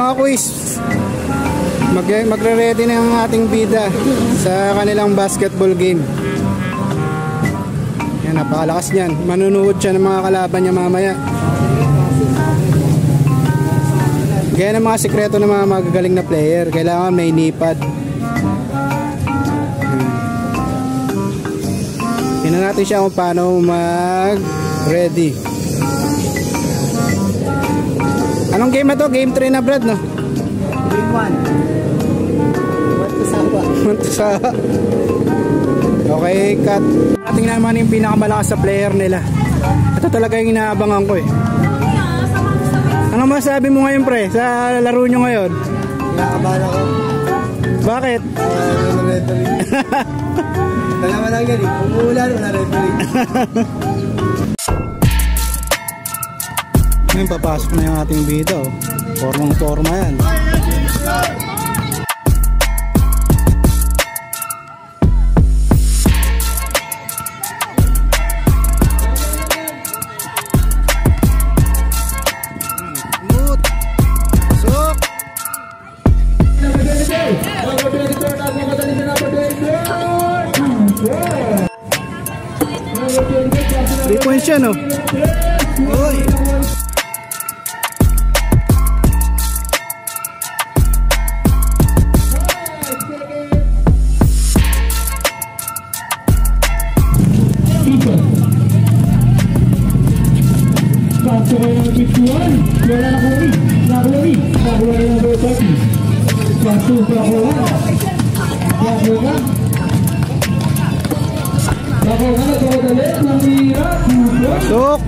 mga quiz, magre-ready na ang ating bida sa kanilang basketball game. Yan, napakalakas niyan. Manunuod siya ng mga kalaban niya mamaya. Gaya ng mga sikreto ng mga magagaling na player, kailangan may nipad. Tingnan natin siya kung paano mag-ready. Anong game na to? Game 3 na, Brad, no? Game 1. 1 to sawa. Okay, cut. Tingnan naman yung pinakamalakas sa player nila. Ito talaga yung inaabangan ko eh. Ano masabi mo ngayon, pre, sa laro nyo ngayon? Kinakabahan ako. Bakit? Referee. Dalawa lang yan eh. Umuulan, wala referee. Ngayon papasok na yung ating bida, oh. Formang-forma yan. Pasok! 3 points yan, oh. Oy! Pasok kayo ng 51. Wala na kami. Nakuha na number 30. Pasok pa ako nga. Pasok nga. Pasok nga. Nagkakadali. Tumira. Pasok!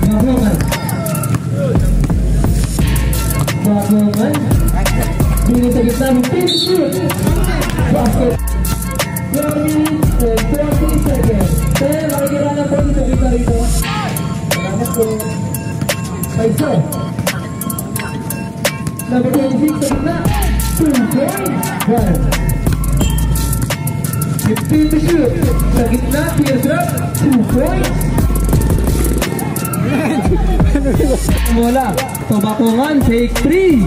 Pasok nga. Pasok nga. Dili sa gitna. Shoot. Pasok. 30 seconds. Kaya makikita na po dito kita rito. Salamat po. Paiso. Number 26 sa gitna. 2 points. 15 to shoot. Sa gitna, clear shot. 2 points. Mula. Pabakongan, take 3.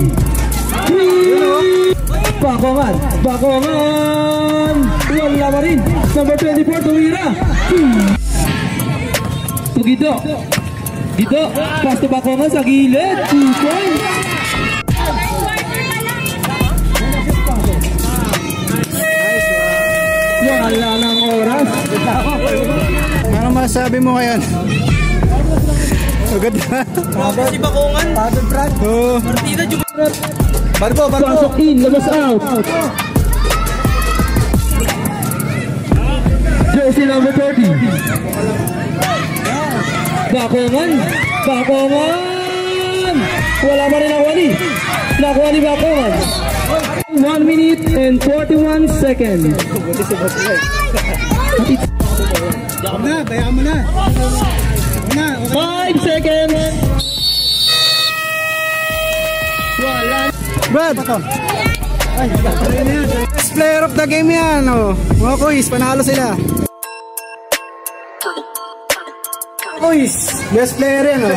3. Bakongan. Bakongan. Wala pa rin. Number 24, tumira. To Gido. Gido. Pass to Bakongan sa gilid. 2 points. Wala ng oras. Ano masabi mo ngayon? Agad na. Si Bakongan. Pagod, Brad. Oo. Partida, Jumat. Barbo. Pasok in, labas out. Jersey number 30. Bakongan. Bakongan. Wala pa rin nakuha ni. Nakuha ni Bakongan. 1 minute and 41 seconds. Bayaan mo na. 5 seconds. Wala. Brad! Best player of the game yan, oh. Mga quiz, panalo sila. Quiz, best player yan, oh.